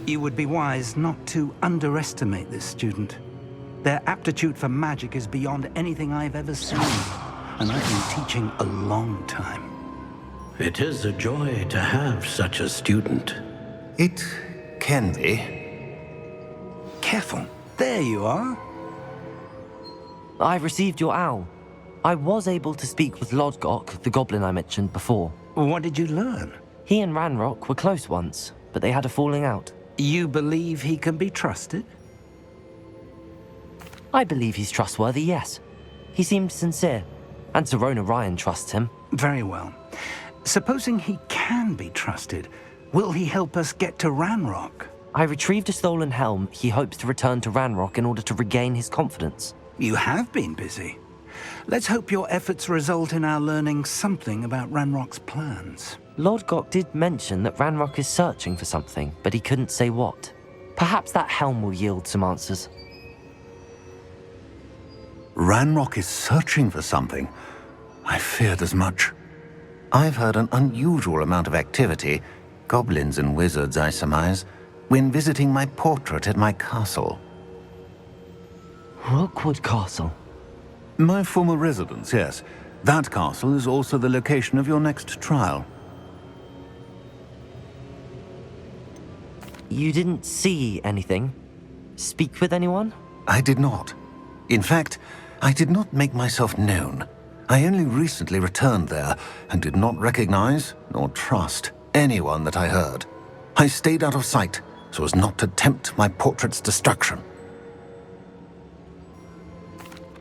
You would be wise not to underestimate this student. Their aptitude for magic is beyond anything I've ever seen, and I've been teaching a long time. It is a joy to have such a student. It can be. Careful. There you are. I received your owl. I was able to speak with Lodgok, the goblin I mentioned before. What did you learn? He and Ranrock were close once, but they had a falling out. You believe he can be trusted? I believe he's trustworthy, yes. He seemed sincere, and Serona Ryan trusts him. Very well. Supposing he can be trusted, will he help us get to Ranrock? I retrieved a stolen helm. He hopes to return to Ranrock in order to regain his confidence. You have been busy. Let's hope your efforts result in our learning something about Ranrock's plans. Lodgok did mention that Ranrock is searching for something, but he couldn't say what. Perhaps that helm will yield some answers. Ranrock is searching for something. I feared as much. I've heard an unusual amount of activity, goblins and wizards, I surmise, when visiting my portrait at my castle. Rookwood Castle? My former residence, yes. That castle is also the location of your next trial. You didn't see anything? Speak with anyone? I did not. In fact, I did not make myself known. I only recently returned there and did not recognize nor trust anyone that I heard. I stayed out of sight so as not to tempt my portrait's destruction.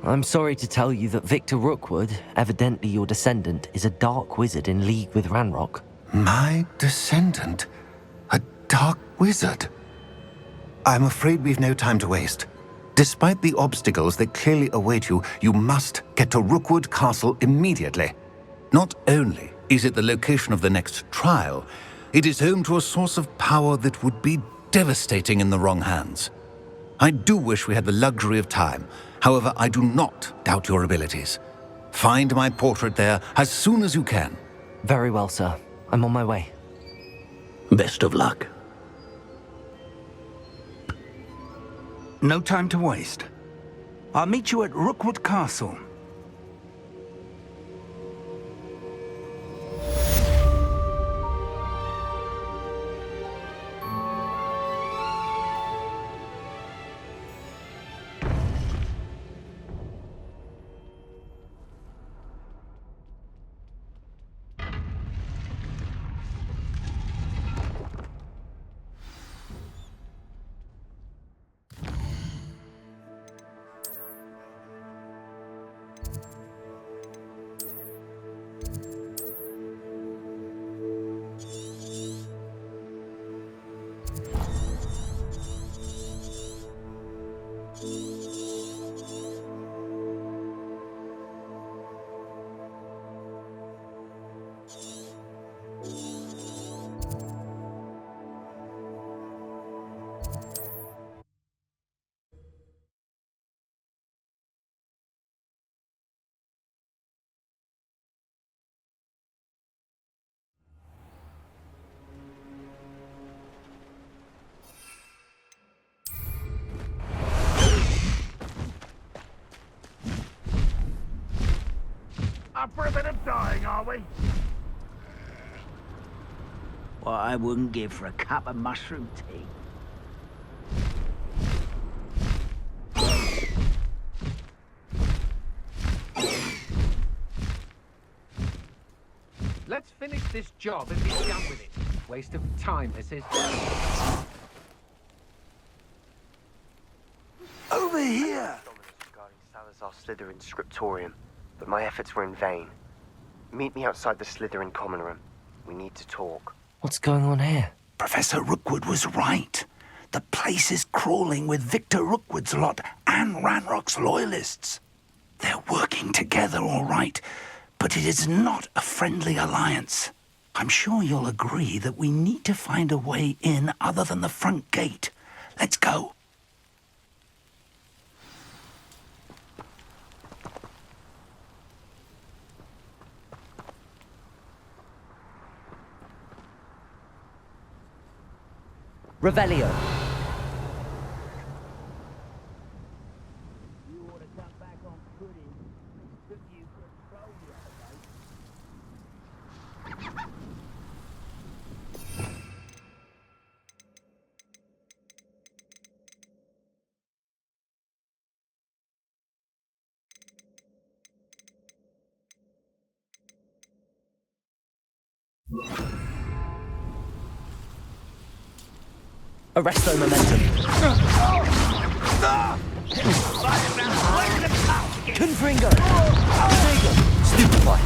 I'm sorry to tell you that Victor Rookwood, evidently your descendant, is a dark wizard in league with Ranrock. My descendant? A dark wizard? I'm afraid we've no time to waste. Despite the obstacles that clearly await you, you must get to Rookwood Castle immediately. Not only is it the location of the next trial, it is home to a source of power that would be devastating in the wrong hands. I do wish we had the luxury of time. However, I do not doubt your abilities. Find my portrait there as soon as you can. Very well, sir. I'm on my way. Best of luck. No time to waste. I'll meet you at Rookwood Castle. Up for a bit of dying, are we? What I wouldn't give for a cup of mushroom tea. Let's finish this job and be done with it. Waste of time, this is. Over here! Regarding Salazar Slytherin's scriptorium, but my efforts were in vain. Meet me outside the Slytherin common room. We need to talk. What's going on here? Professor Rookwood was right. The place is crawling with Victor Rookwood's lot and Ranrock's loyalists. They're working together, all right, but it is not a friendly alliance. I'm sure you'll agree that we need to find a way in other than the front gate. Let's go. Revelio. Arresto momentum. Confringo. Stupefy.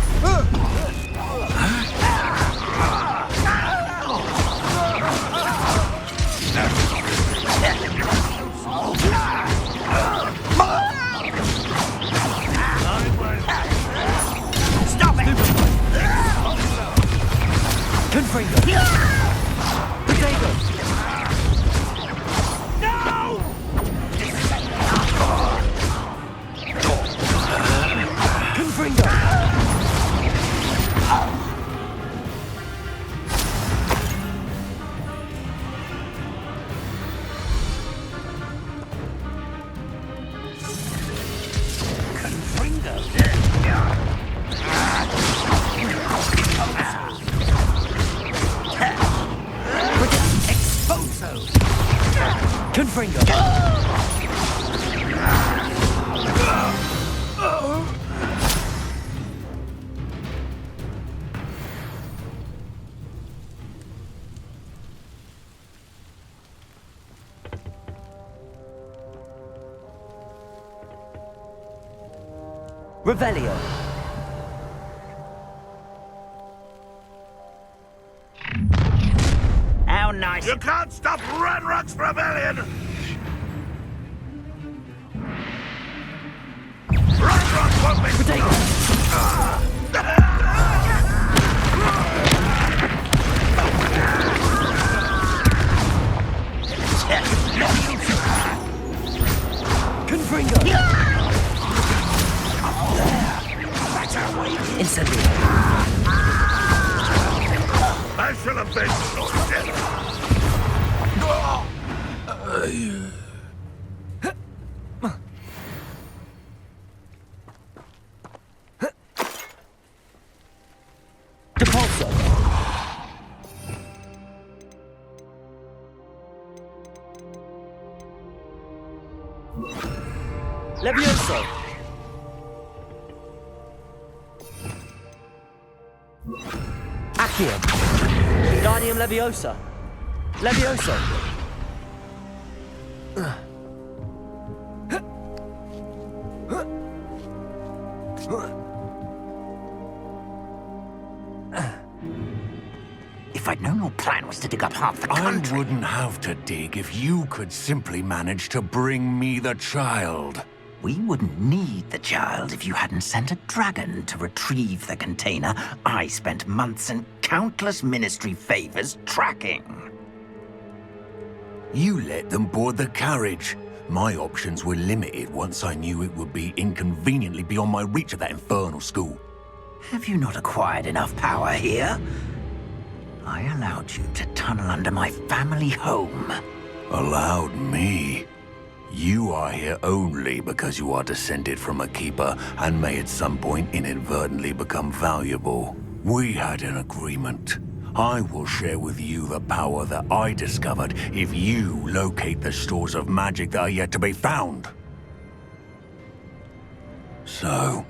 Stop it! Confringo. Potato. Confringo. Confringo. Revelio. How nice. You can't stop Ranrock's rebellion! Ranrock won't be... Potato. Confringo. Incendio. I shall avenge your death! Depulso. Levioso. Accio. Guardium Leviosa. Levioso. If I'd known your plan was to dig up half the I country... wouldn't have to dig if you could simply manage to bring me the child. We wouldn't need the child if you hadn't sent a dragon to retrieve the container I spent months and countless ministry favors tracking. You let them board the carriage. My options were limited once I knew it would be inconveniently beyond my reach at that infernal school. Have you not acquired enough power here? I allowed you to tunnel under my family home. Allowed me? You are here only because you are descended from a keeper and may at some point inadvertently become valuable. We had an agreement. I will share with you the power that I discovered if you locate the stores of magic that are yet to be found. So,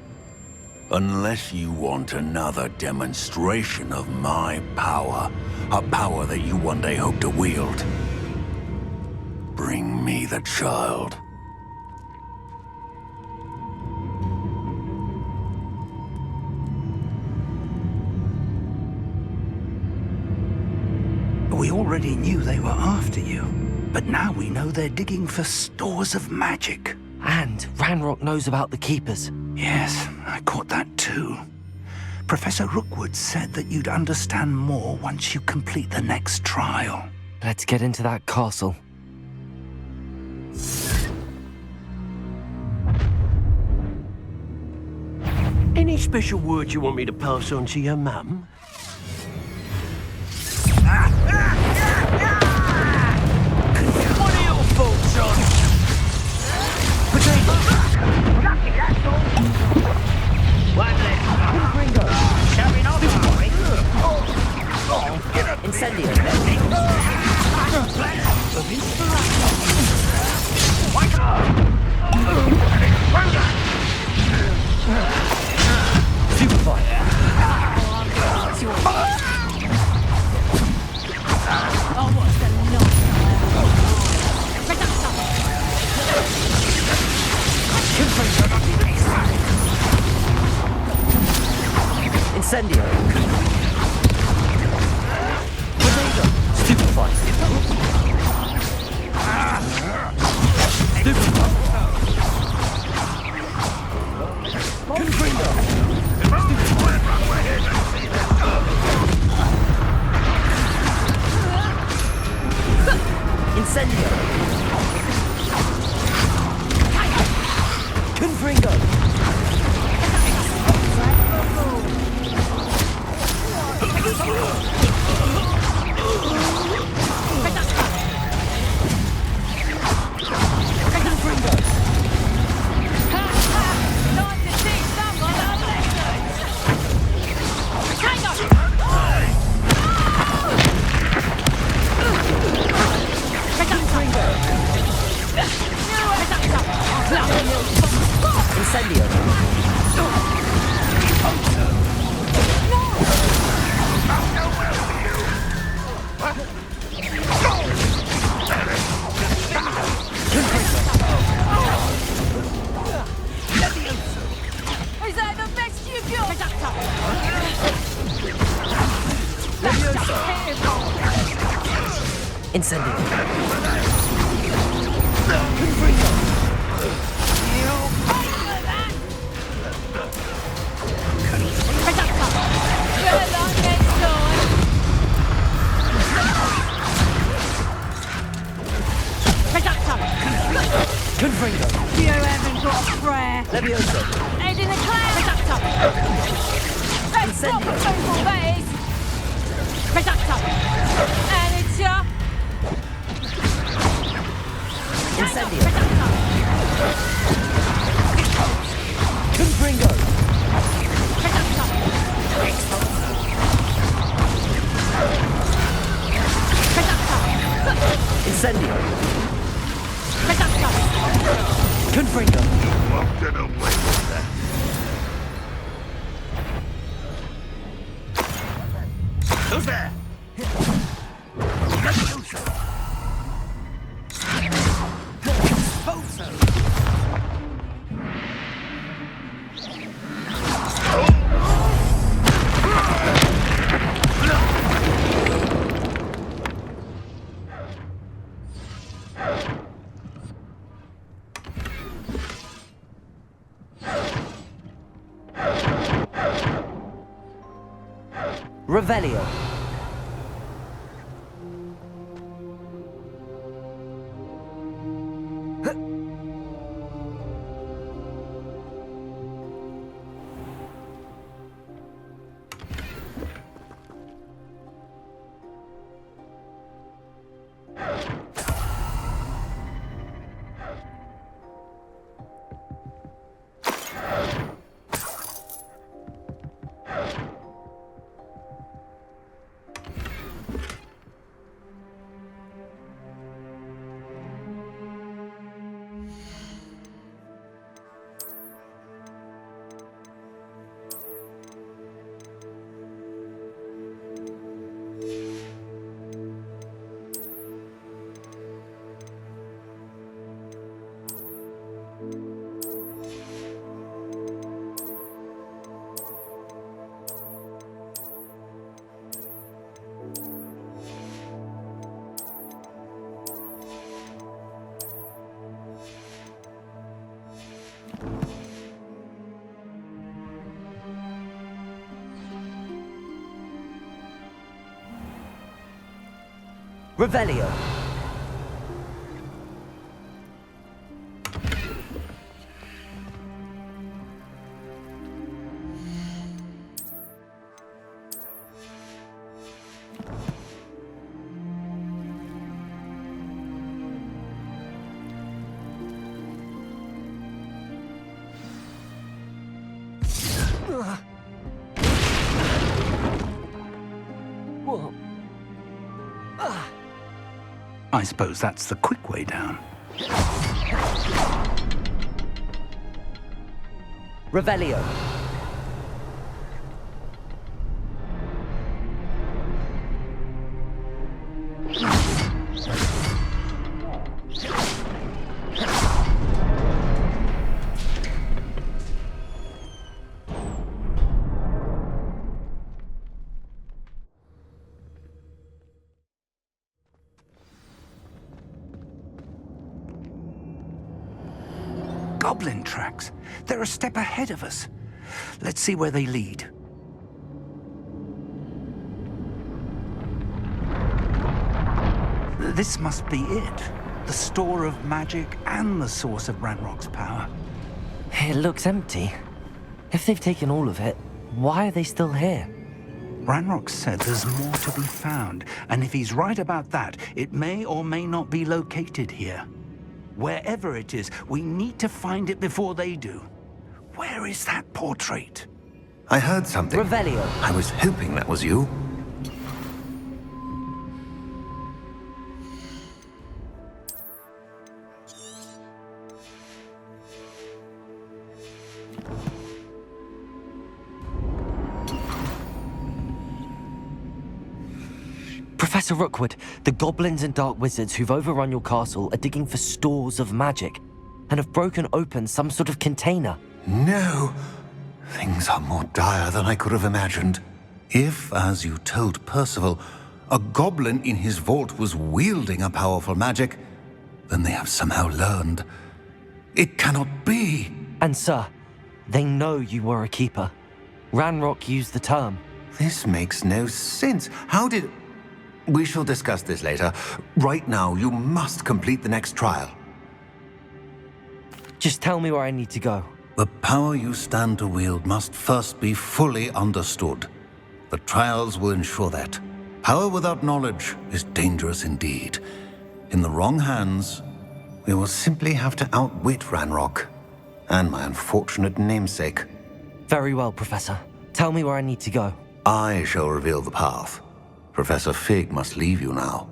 unless you want another demonstration of my power, a power that you one day hope to wield, bring me the child. We already knew they were after you, but now we know they're digging for stores of magic. And Ranrock knows about the Keepers. Yes, I caught that too. Professor Rookwood said that you'd understand more once you complete the next trial. Let's get into that castle. Any special words you want me to pass on to your mum? What are your thoughts on? Potato! Lucky, that's all! One less. Gringo! Showing off, are we? Incendio. Wake up! Superfly. Oh, what's the Incendio. Potato. Stupefy. Stupefy. Confringo. Incendio. Confringo. Incendio. Is that the best you've got? Incendio. Confringo. You haven't got a prayer. Levioso. Head in the cloud. Let's stop the total base. And it's Incendio. Confringo. Incendio. Confringo. Walked it away with that. Who's there? Revelio. Revelio. Whoa. I suppose that's the quick way down. Revelio. Goblin tracks. They're a step ahead of us. Let's see where they lead. This must be it. The store of magic and the source of Ranrock's power. It looks empty. If they've taken all of it, why are they still here? Ranrock said there's more to be found, and if he's right about that, it may or may not be located here. Wherever it is, we need to find it before they do. Where is that portrait? I heard something. Revelio. I was hoping that was you. Professor Rookwood, the goblins and dark wizards who've overrun your castle are digging for stores of magic and have broken open some sort of container. No. Things are more dire than I could have imagined. If, as you told Percival, a goblin in his vault was wielding a powerful magic, then they have somehow learned. It cannot be. And sir, they know you were a keeper. Ranrock used the term. This makes no sense. How did... We shall discuss this later. Right now, you must complete the next trial. Just tell me where I need to go. The power you stand to wield must first be fully understood. The trials will ensure that. Power without knowledge is dangerous indeed. In the wrong hands, we will simply have to outwit Ranrock and my unfortunate namesake. Very well, Professor. Tell me where I need to go. I shall reveal the path. Professor Fig must leave you now.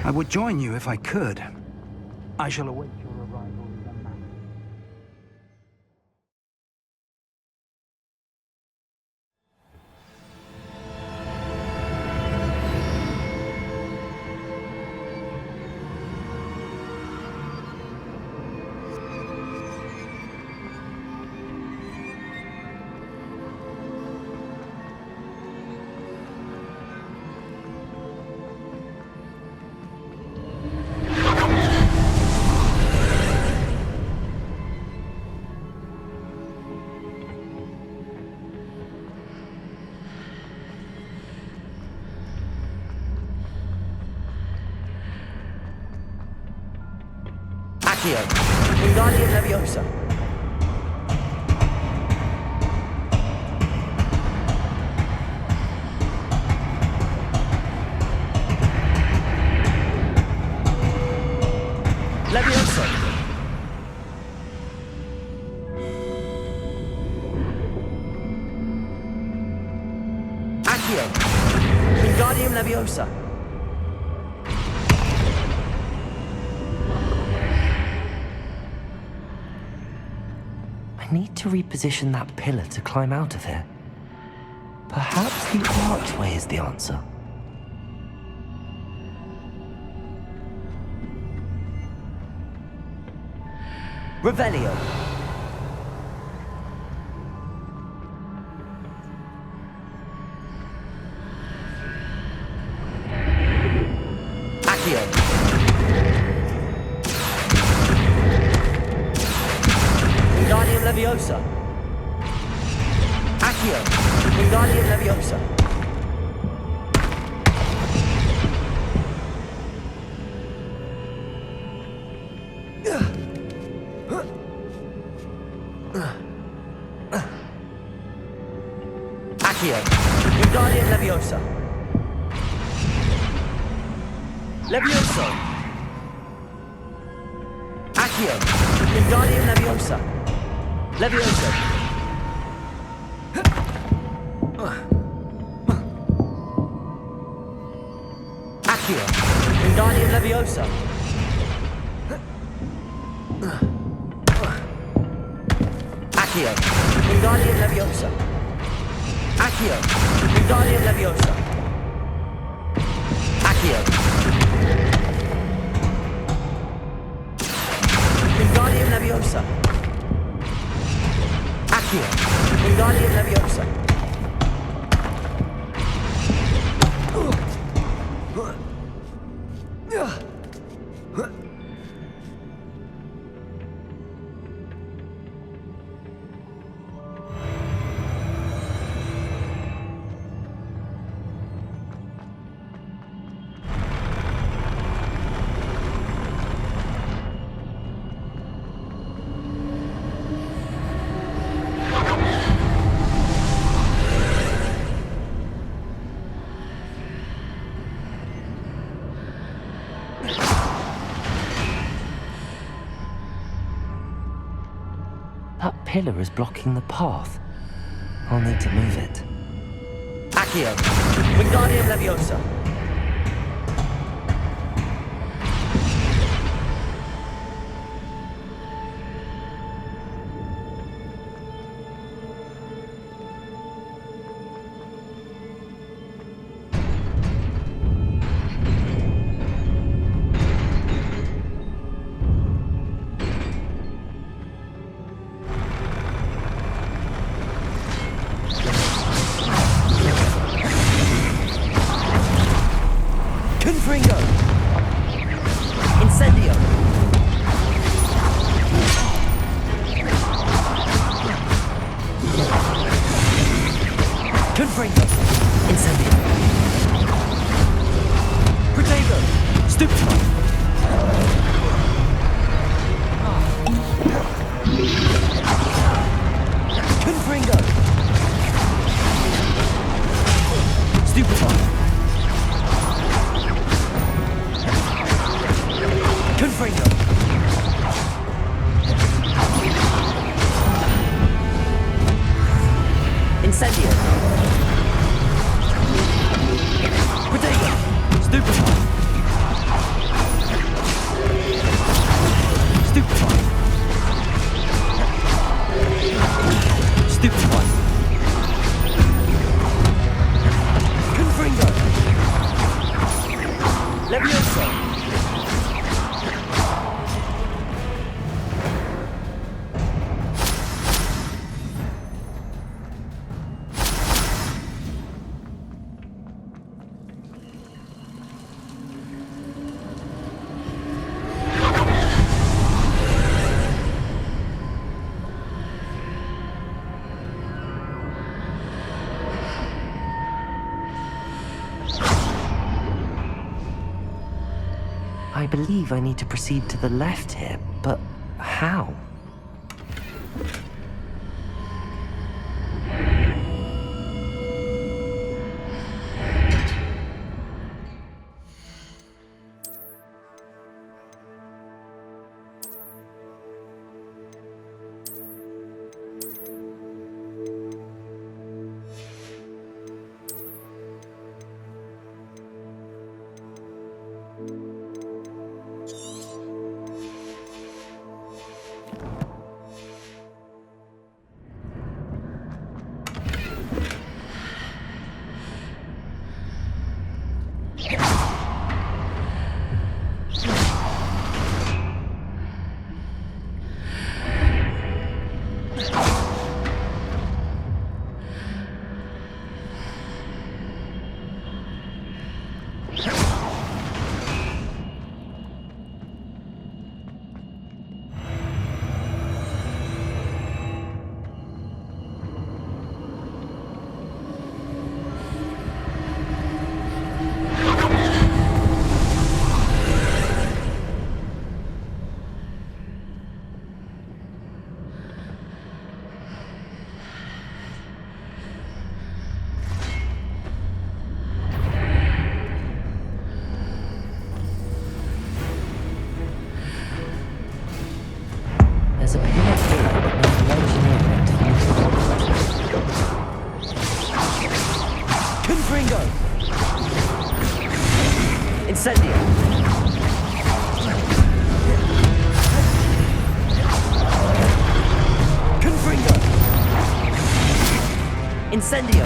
I would join you if I could. I shall await your arrival in the map. Accio. Wingardium Leviosa. Leviosa. Accio. Wingardium Leviosa. I need to reposition that pillar to climb out of here. Perhaps the archway is the answer. Revelio. Accio. Leviosa! Accio! Wingardium Leviosa! Accio! Wingardium Leviosa! Levioso! Accio! Wingardium Leviosa! Levioso! Accio! Wingardium Leviosa! Accio! Wingardium Leviosa! Accio! Wingardium Leviosa! Accio! Wingardium Leviosa! Accio! Wingardium Leviosa! That pillar is blocking the path. I'll need to move it. Accio! Wingardium Leviosa! Confringo! Incendio! Confringo! Incendio! Protego! Stupefy! Confringo! Stupefy! Confringo! Incendio! Protego! Stupefy! Stupefy! Stupefy! Confringo! Levioso! I believe I need to proceed to the left here, but how? Incendio. Confringo. Incendio.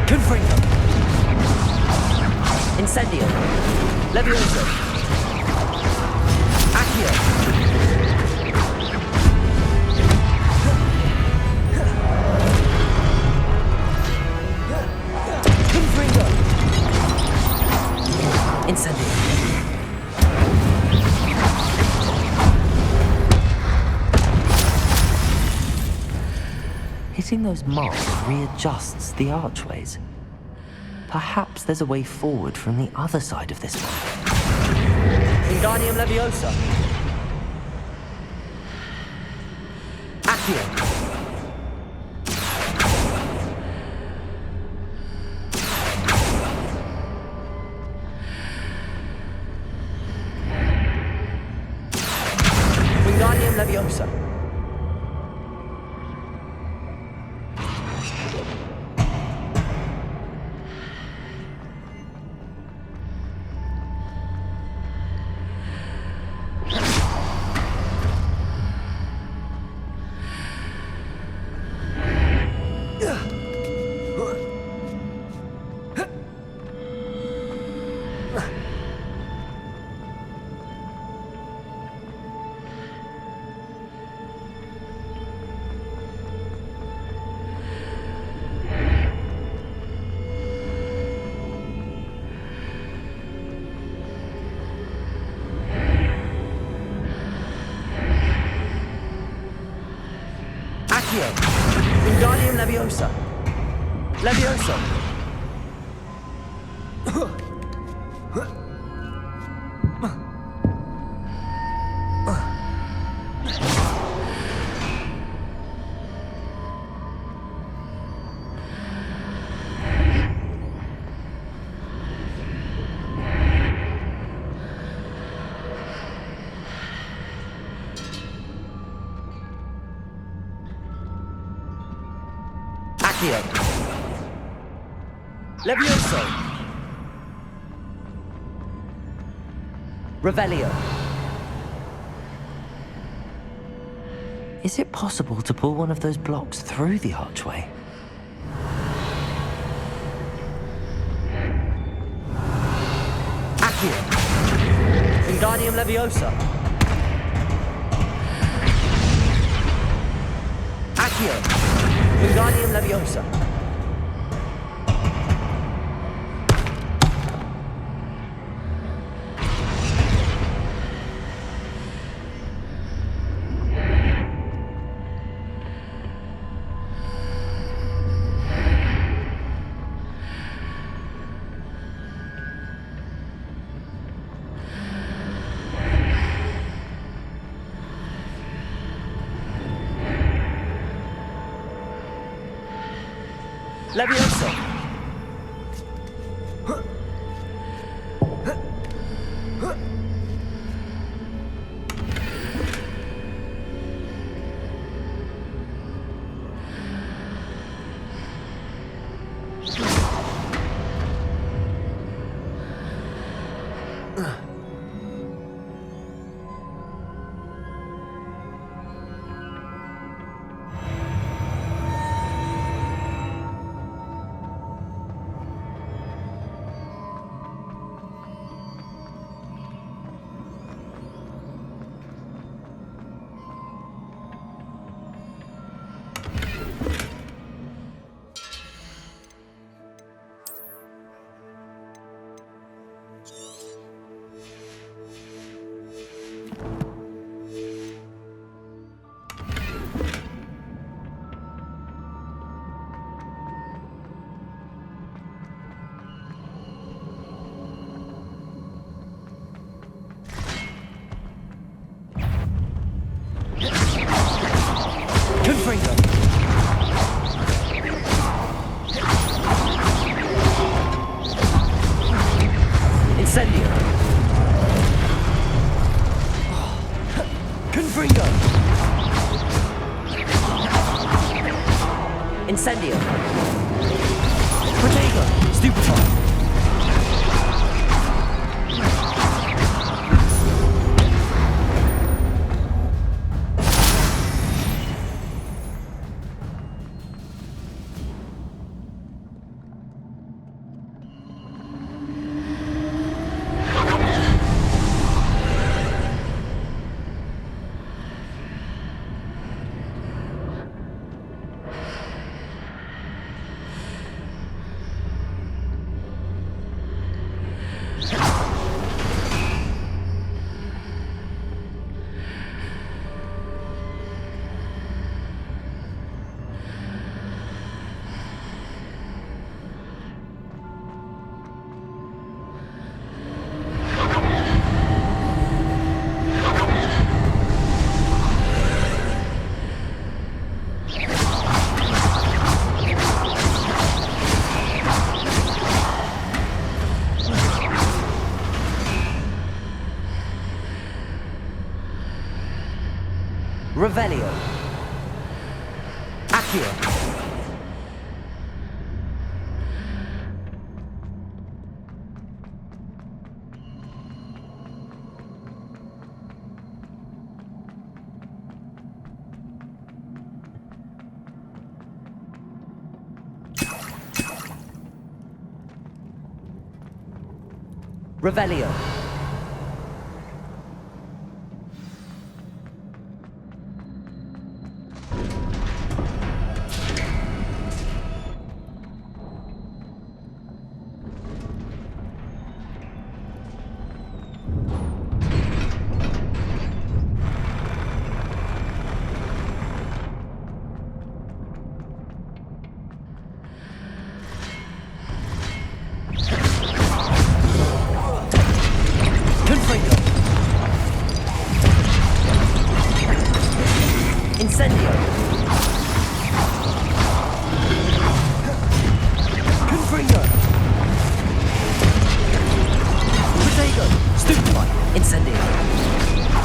Confringo. Incendio. Levioso. Accio. Confringo. Incendio. Hitting those marks readjusts the archways. Perhaps there's a way forward from the other side of this one. Wingardium Leviosa. Accio. Wingardium Leviosa. Accio. Wingardium Leviosa. Levioso. Accio. Levioso. Revelio. Is it possible to pull one of those blocks through the archway? Accio. Wingardium Leviosa. Accio. Wingardium Leviosa. Levioso. Revelio. Accio. Revelio. Incendio. Confringo. Protego. Stupefy. Incendio.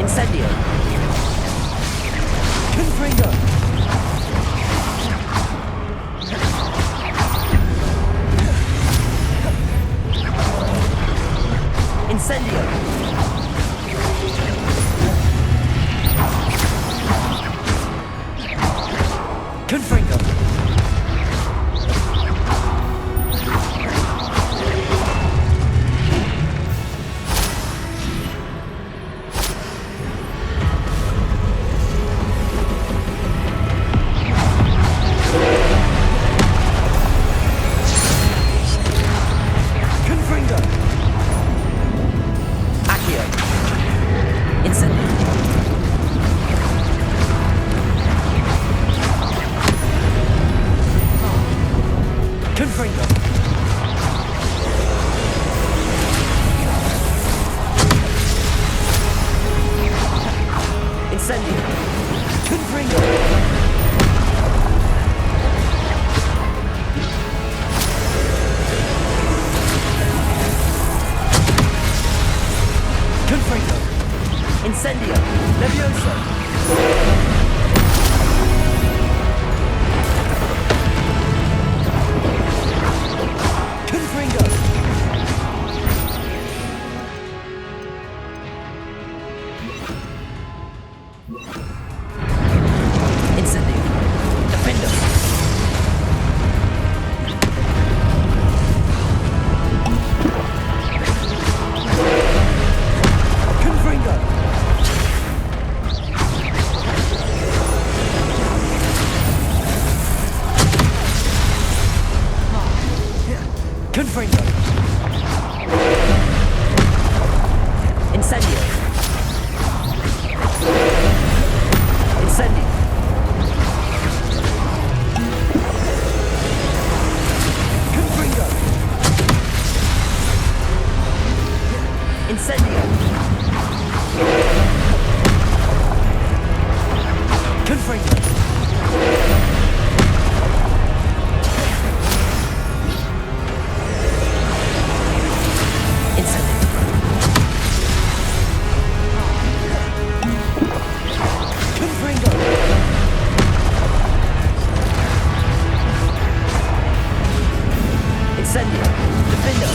Incendio. Confringo. Incendio. Confringo. Incendio. Levioso. Confringo. Incendio. Defendo. Confringo. Confringo. Incendio. Incendio. Confringo. Incendio. Confringo. Incendio. Defendo.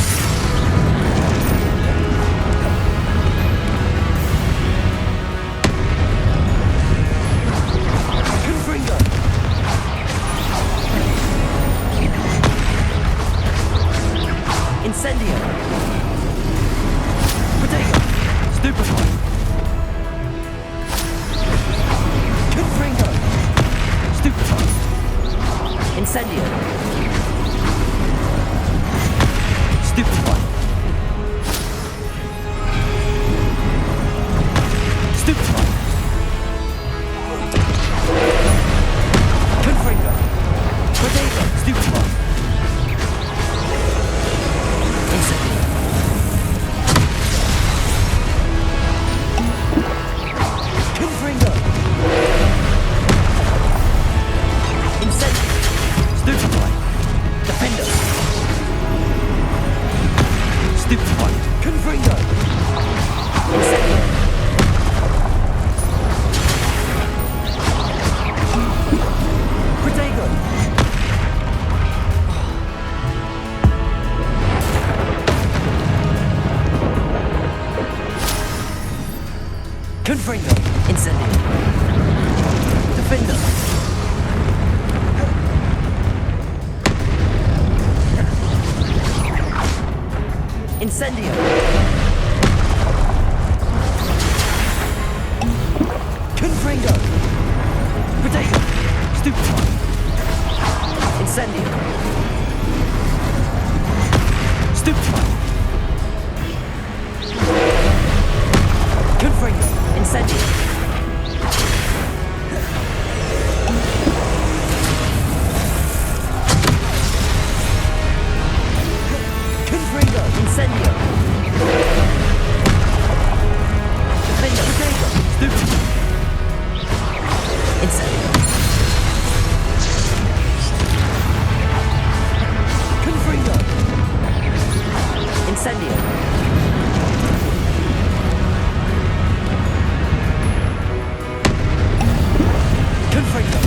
Confringo. Confringo. Incendio. Defender. Incendio. Confringo. Potato. Stupefy. Incendio. Stupefy. Confringo. Incendio. Confringo. Incendio. Defender. Potato. Stupefy. Incendio. Confringo. Incendio. Confringo.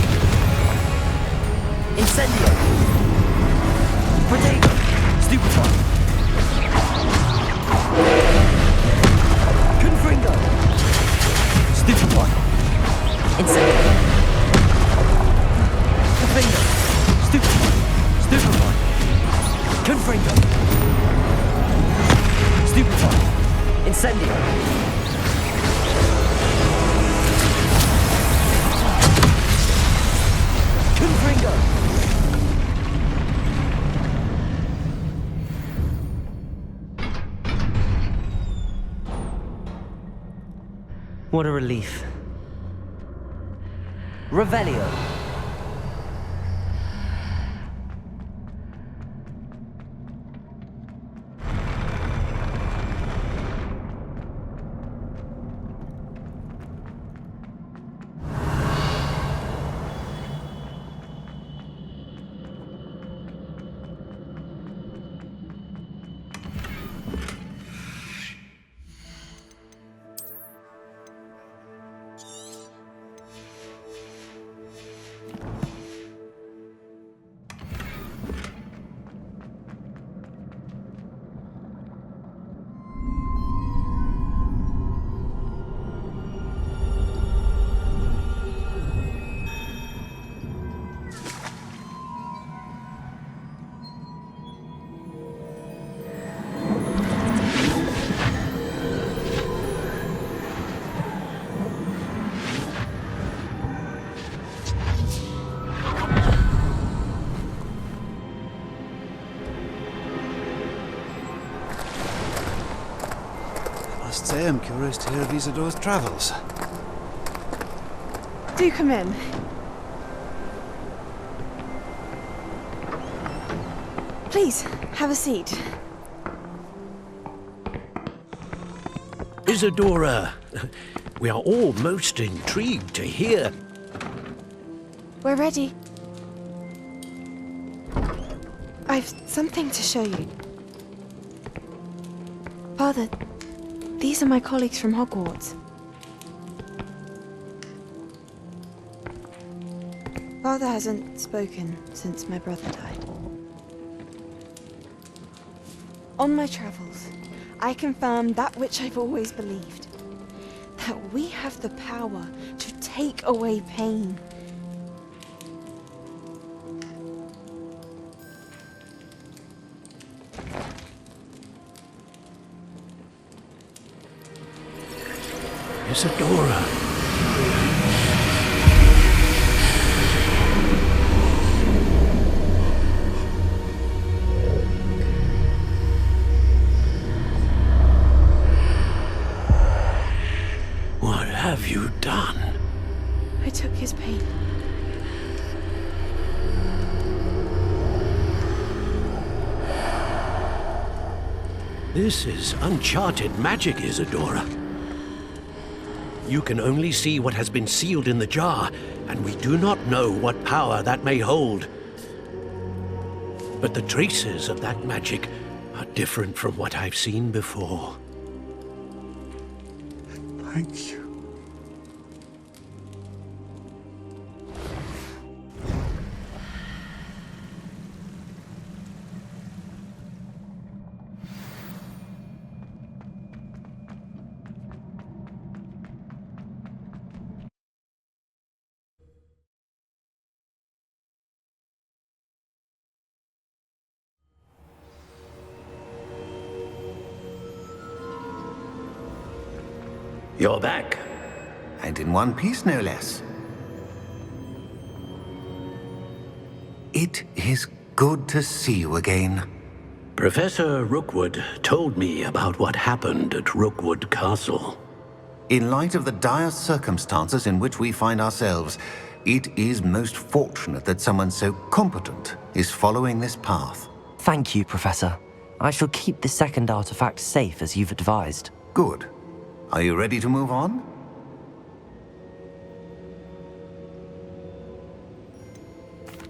Incendio. Potato. Stupefy. Confringo. Stupefy. Incendio. Confringo. Stupefy. Stupefy. Confringo. Stupefy. Incendio. Confringo. What a relief. Revelio. Must say I'm curious to hear of Isadora's travels. Do come in. Please, have a seat. Isadora, we are all most intrigued to hear. We're ready. I've something to show you. Father, these are my colleagues from Hogwarts. Father hasn't spoken since my brother died. On my travels, I confirmed that which I've always believed. That we have the power to take away pain. Isadora. What have you done? I took his pain. This is uncharted magic, Isadora. You can only see what has been sealed in the jar, and we do not know what power that may hold. But the traces of that magic are different from what I've seen before. Thank you. You're back. And in one piece, no less. It is good to see you again. Professor Rookwood told me about what happened at Rookwood Castle. In light of the dire circumstances in which we find ourselves, it is most fortunate that someone so competent is following this path. Thank you, Professor. I shall keep the second artifact safe as you've advised. Good. Are you ready to move on?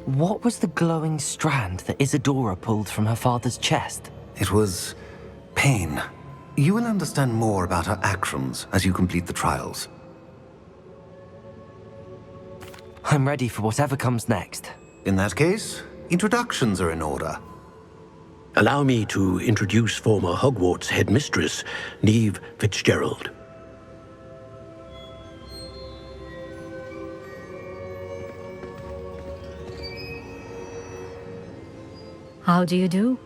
What was the glowing strand that Isadora pulled from her father's chest? It was pain. You will understand more about her actions as you complete the trials. I'm ready for whatever comes next. In that case, introductions are in order. Allow me to introduce former Hogwarts headmistress, Neve Fitzgerald. How do you do?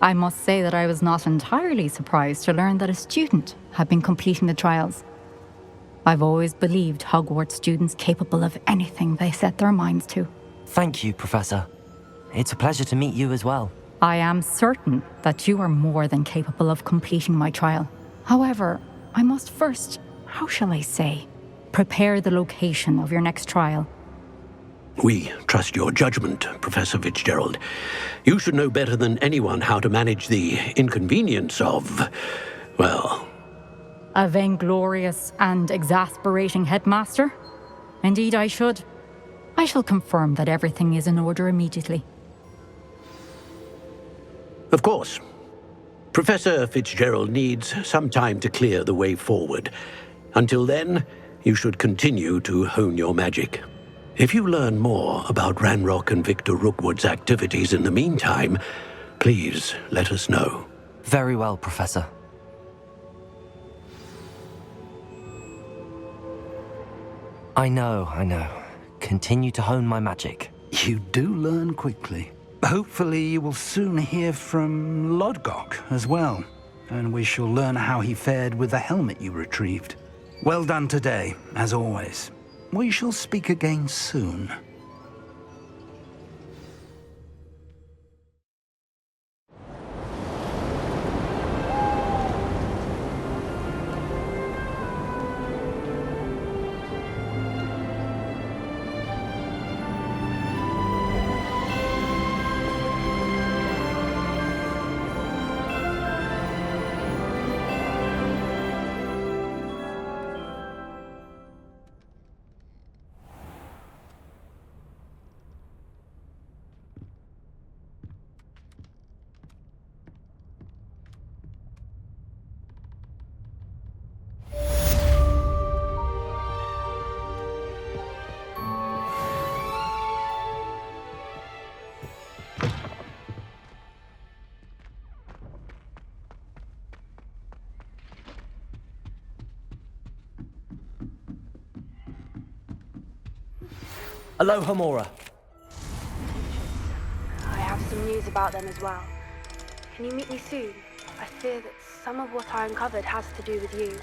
I must say that I was not entirely surprised to learn that a student had been completing the trials. I've always believed Hogwarts students capable of anything they set their minds to. Thank you, Professor. It's a pleasure to meet you as well. I am certain that you are more than capable of completing my trial. However, I must first, how shall I say, prepare the location of your next trial. We trust your judgment, Professor Fitzgerald. You should know better than anyone how to manage the inconvenience of, well... A vainglorious and exasperating headmaster? Indeed I should. I shall confirm that everything is in order immediately. Of course. Professor Fitzgerald needs some time to clear the way forward. Until then, you should continue to hone your magic. If you learn more about Ranrock and Victor Rookwood's activities in the meantime, please let us know. Very well, Professor. I know. Continue to hone my magic. You do learn quickly. Hopefully you will soon hear from Lodgok as well, and we shall learn how he fared with the helmet you retrieved. Well done today, as always. We shall speak again soon. Aloha, Mora. I have some news about them as well. Can you meet me soon? I fear that some of what I uncovered has to do with you.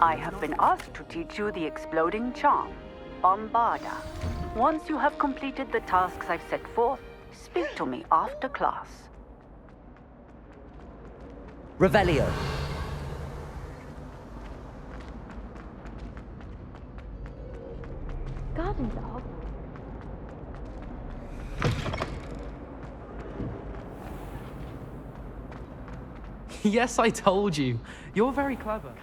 I have been asked to teach you the exploding charm, Bombarda. Once you have completed the tasks I've set forth, speak to me after class. Revelio. Gardens at Hogwarts. Yes, I told you. You're very clever.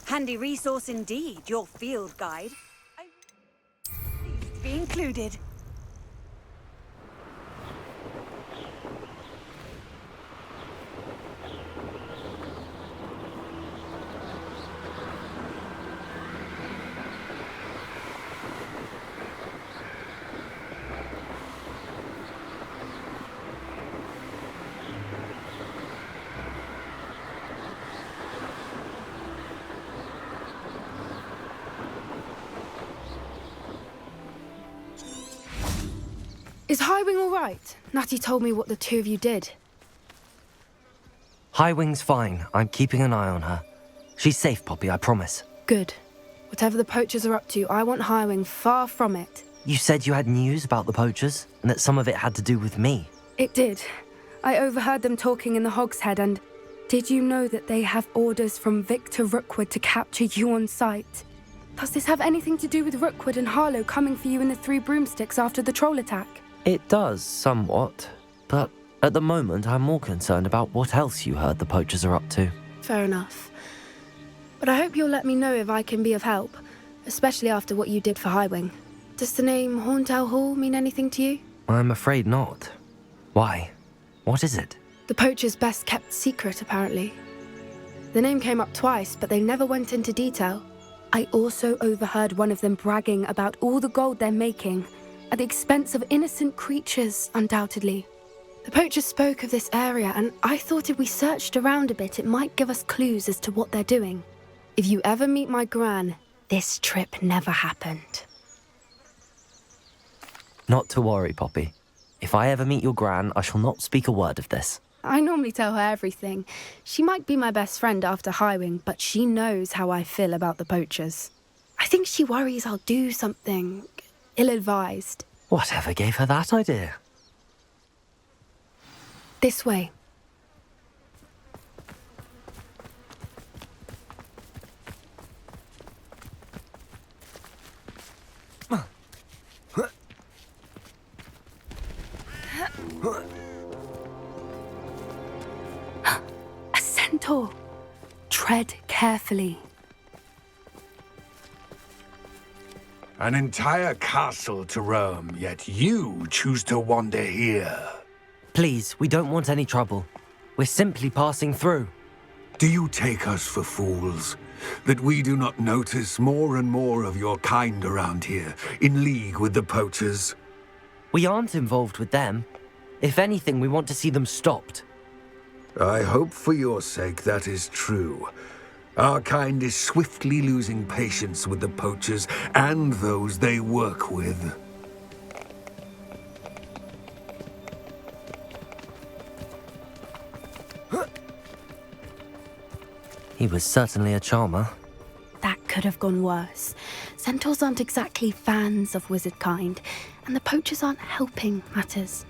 Handy resource indeed, your field guide. I'm pleased to be included. Is Highwing all right? Natty told me what the two of you did. Highwing's fine. I'm keeping an eye on her. She's safe, Poppy, I promise. Good. Whatever the poachers are up to, I want Highwing far from it. You said you had news about the poachers, and that some of it had to do with me. It did. I overheard them talking in the Hogshead, and did you know that they have orders from Victor Rookwood to capture you on sight? Does this have anything to do with Rookwood and Harlow coming for you in the Three Broomsticks after the troll attack? It does, somewhat. But at the moment, I'm more concerned about what else you heard the poachers are up to. Fair enough. But I hope you'll let me know if I can be of help, especially after what you did for Highwing. Does the name Horntail Hall mean anything to you? I'm afraid not. Why? What is it? The poachers' best kept secret, apparently. The name came up twice, but they never went into detail. I also overheard one of them bragging about all the gold they're making, at the expense of innocent creatures, undoubtedly. The poachers spoke of this area, and I thought if we searched around a bit, it might give us clues as to what they're doing. If you ever meet my Gran, this trip never happened. Not to worry, Poppy. If I ever meet your Gran, I shall not speak a word of this. I normally tell her everything. She might be my best friend after Highwing, but she knows how I feel about the poachers. I think she worries I'll do something ill-advised. Whatever gave her that idea? This way. A centaur. Tread carefully. An entire castle to roam, yet you choose to wander here. Please, we don't want any trouble. We're simply passing through. Do you take us for fools? That we do not notice more and more of your kind around here, in league with the poachers? We aren't involved with them. If anything, we want to see them stopped. I hope for your sake that is true. Our kind is swiftly losing patience with the poachers and those they work with. He was certainly a charmer. That could have gone worse. Centaurs aren't exactly fans of wizard kind, and the poachers aren't helping matters.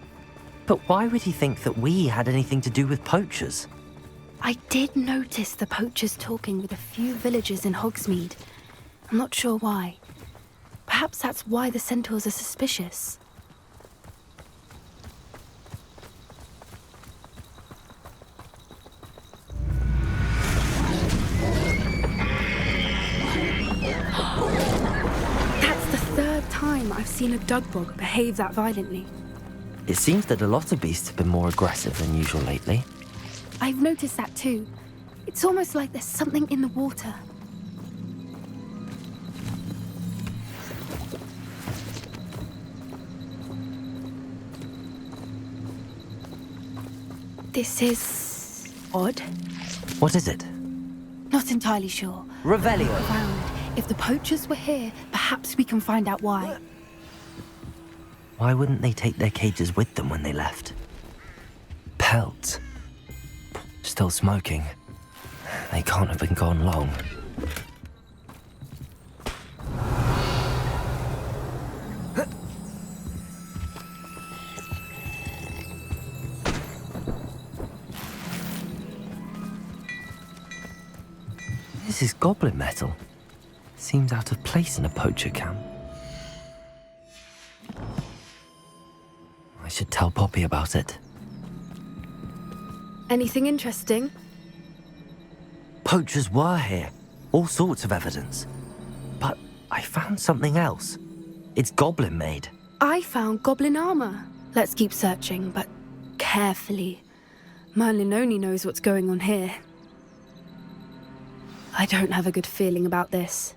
But why would he think that we had anything to do with poachers? I did notice the poachers talking with a few villagers in Hogsmeade. I'm not sure why. Perhaps that's why the centaurs are suspicious. That's the third time I've seen a dugbog behave that violently. It seems that a lot of beasts have been more aggressive than usual lately. I've noticed that too. It's almost like there's something in the water. This is odd. What is it? Not entirely sure. Revelio. Around. If the poachers were here, perhaps we can find out why. Why wouldn't they take their cages with them when they left? Pelts. Still smoking. They can't have been gone long. This is goblin metal. Seems out of place in a poacher camp. I should tell Poppy about it. Anything interesting? Poachers were here. All sorts of evidence. But I found something else. It's goblin made. I found goblin armor. Let's keep searching, but carefully. Merlin only knows what's going on here. I don't have a good feeling about this.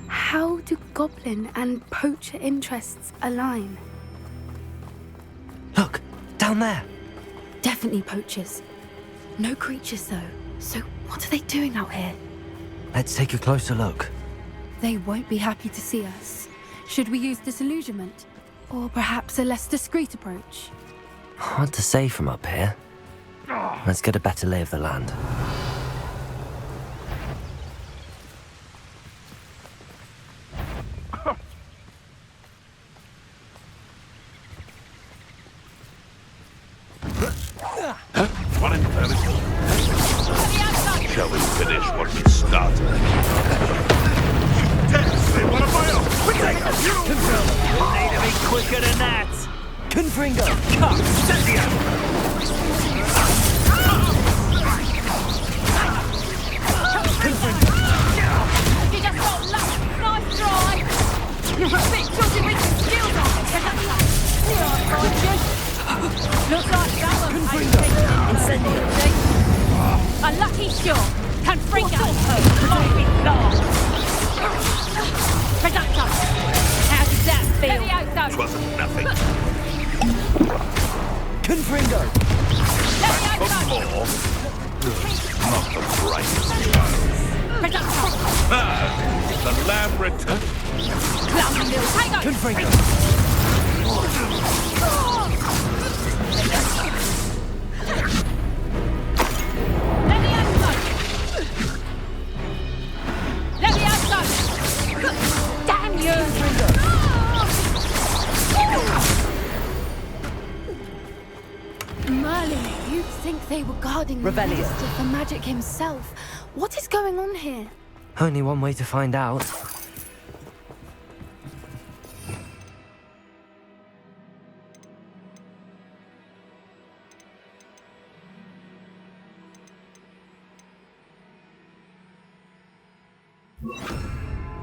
How do goblin and poacher interests align? Look, down there. Definitely poachers. No creatures, though. So what are they doing out here? Let's take a closer look. They won't be happy to see us. Should we use disillusionment? Or perhaps a less discreet approach? Hard to say from up here. Let's get a better lay of the land. What in hell is... Shall we finish what we started? They want to buy up! We take a few! You'll need to be quicker than that! Confringo! Cut! Incendio! You just got luck! Nice try! You're a bit jolly with your skills on! Looks like that one Incendio! a lucky shot! Confringo! Might be long! Productor! How does that feel? Twasn't nothing. Confringo! Back for more. Not the brightest child. Productor! The lamb returns. Clumsy little tango! Confringo! Damn you! Merlin, you'd think they were guarding the Revelio. Minister for Magic himself. What is going on here? Only one way to find out.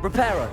Reparo!